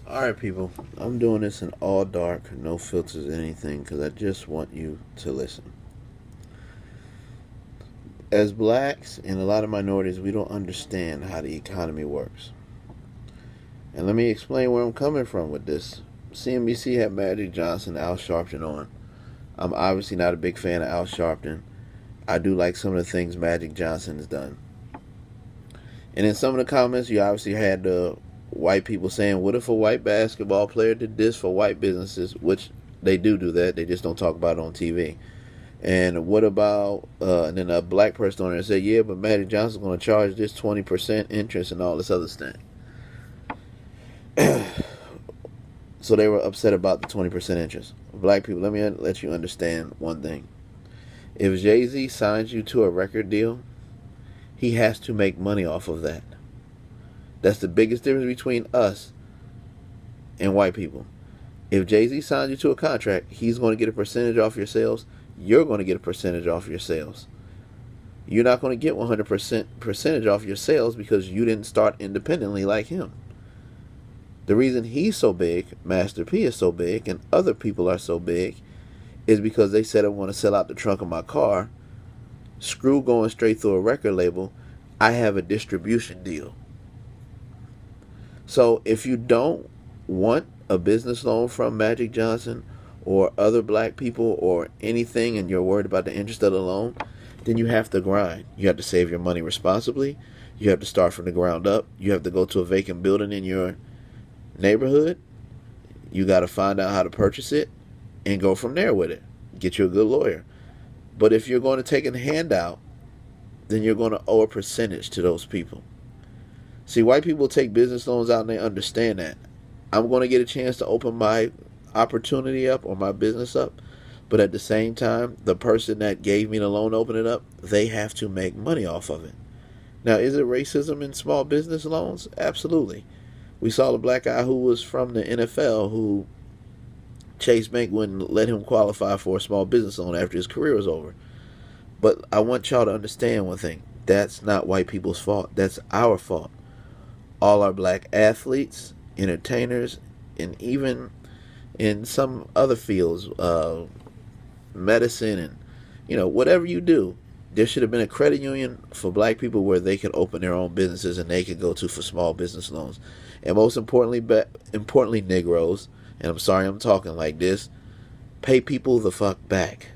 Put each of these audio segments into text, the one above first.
Alright, people, I'm doing this in all dark, no filters, anything, because I just want you to listen. As blacks and a lot of minorities, we don't understand how the economy works. And let me explain where I'm coming from with this. CNBC had Magic Johnson, Al Sharpton on. I'm obviously not a big fan of Al Sharpton. I do like some of the things Magic Johnson has done. And in some of the comments, you obviously had the white people saying, what if a white basketball player did this for white businesses? Which they do that. They just don't talk about it on TV. And what about, and then a black person on there said, yeah, but Magic Johnson's going to charge this 20% interest and all this other stuff. So they were upset about the 20% interest. Black people, let me let you understand one thing. If Jay-Z signs you to a record deal, he has to make money off of that. That's the biggest difference between us and white people. If Jay-Z signs you to a contract, he's going to get a percentage off your sales. You're going to get a percentage off your sales. You're not going to get 100% percentage off your sales because you didn't start independently like him. The reason he's so big, Master P is so big, and other people are so big is because they said, I want to sell out the trunk of my car. Screw going straight through a record label. I have a distribution deal. So if you don't want a business loan from Magic Johnson or other black people or anything and you're worried about the interest of the loan, then you have to grind. You have to save your money responsibly. You have to start from the ground up. You have to go to a vacant building in your neighborhood. You got to find out how to purchase it and go from there with it. Get you a good lawyer. But if you're going to take a handout, then you're going to owe a percentage to those people. See, white people take business loans out and they understand that. I'm going to get a chance to open my opportunity up or my business up. But at the same time, the person that gave me the loan to open it up, they have to make money off of it. Now, is it racism in small business loans? Absolutely. We saw the black guy who was from the NFL who Chase Bank wouldn't let him qualify for a small business loan after his career was over. But I want y'all to understand one thing. That's not white people's fault. That's our fault. All our black athletes, entertainers, and even in some other fields, medicine and, whatever you do, there should have been a credit union for black people where they could open their own businesses and they could go to for small business loans. And most importantly, Negroes, and I'm sorry I'm talking like this, pay people the fuck back.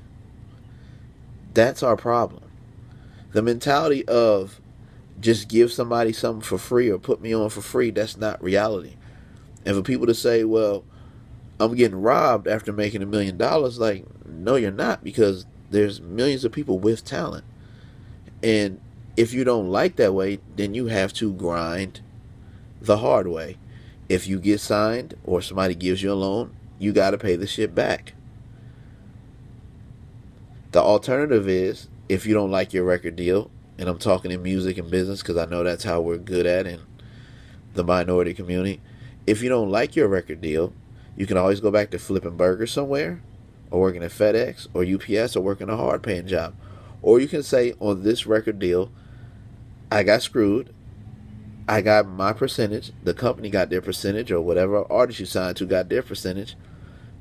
That's our problem. The mentality of just give somebody something for free or put me on for free, that's not reality. And for people to say, well, I'm getting robbed after making $1 million, like, no, you're not, because there's millions of people with talent. And if you don't like that way, then you have to grind the hard way. If you get signed or somebody gives you a loan, you got to pay the shit back. The alternative is, if you don't like your record deal, and I'm talking in music and business because I know that's how we're good at in the minority community. If you don't like your record deal, you can always go back to flipping burgers somewhere, or working at FedEx or UPS, or working a hard paying job. Or you can say, on this record deal, I got screwed. I got my percentage. The company got their percentage, or whatever artist you signed to got their percentage.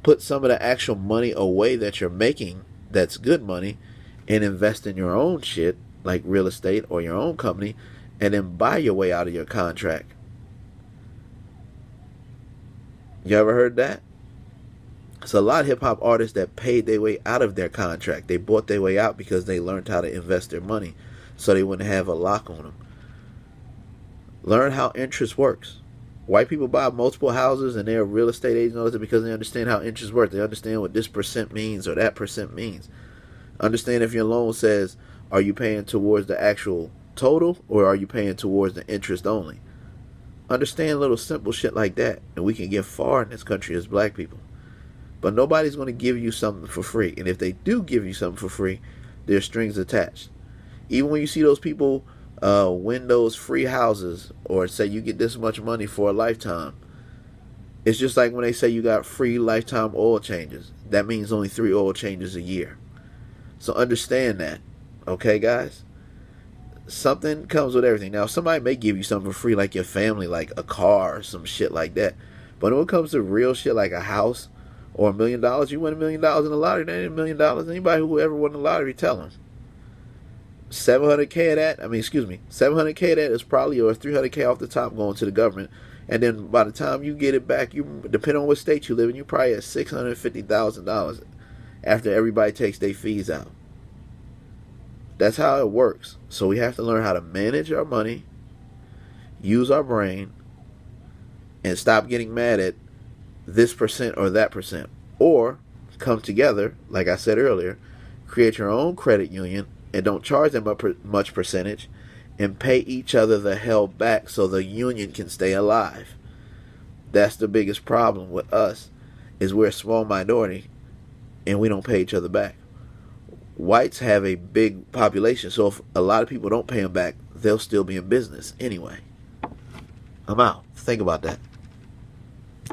Put some of the actual money away that you're making, that's good money, and invest in your own shit, like real estate or your own company, and then buy your way out of your contract. You ever heard that? It's a lot of hip-hop artists that paid their way out of their contract. They bought their way out because they learned how to invest their money so they wouldn't have a lock on them. Learn how interest works. White people buy multiple houses and they're real estate agents because they understand how interest works. They understand what this percent means or that percent means. Understand if your loan says, are you paying towards the actual total or are you paying towards the interest only? Understand little simple shit like that, and we can get far in this country as black people. But nobody's going to give you something for free. And if they do give you something for free, there's strings attached. Even when you see those people win those free houses or say you get this much money for a lifetime, it's just like when they say you got free lifetime oil changes. That means only 3 oil changes a year. So understand that. Okay, guys? Something comes with everything. Now, somebody may give you something for free, like your family, like a car or some shit like that. But when it comes to real shit like a house or $1 million, you win $1 million in the lottery, that ain't $1 million. Anybody who ever won the lottery, tell them. 700K of that, 700K of that is probably, or 300K off the top going to the government. And then by the time you get it back, you, depending on what state you live in, you probably at $650,000 after everybody takes their fees out. That's how it works. So we have to learn how to manage our money, use our brain, and stop getting mad at this percent or that percent. Or come together, like I said earlier, create your own credit union and don't charge them much percentage and pay each other the hell back so the union can stay alive. That's the biggest problem with us, is we're a small minority and we don't pay each other back. Whites have a big population, so if a lot of people don't pay them back, they'll still be in business anyway. I'm out. Think about that.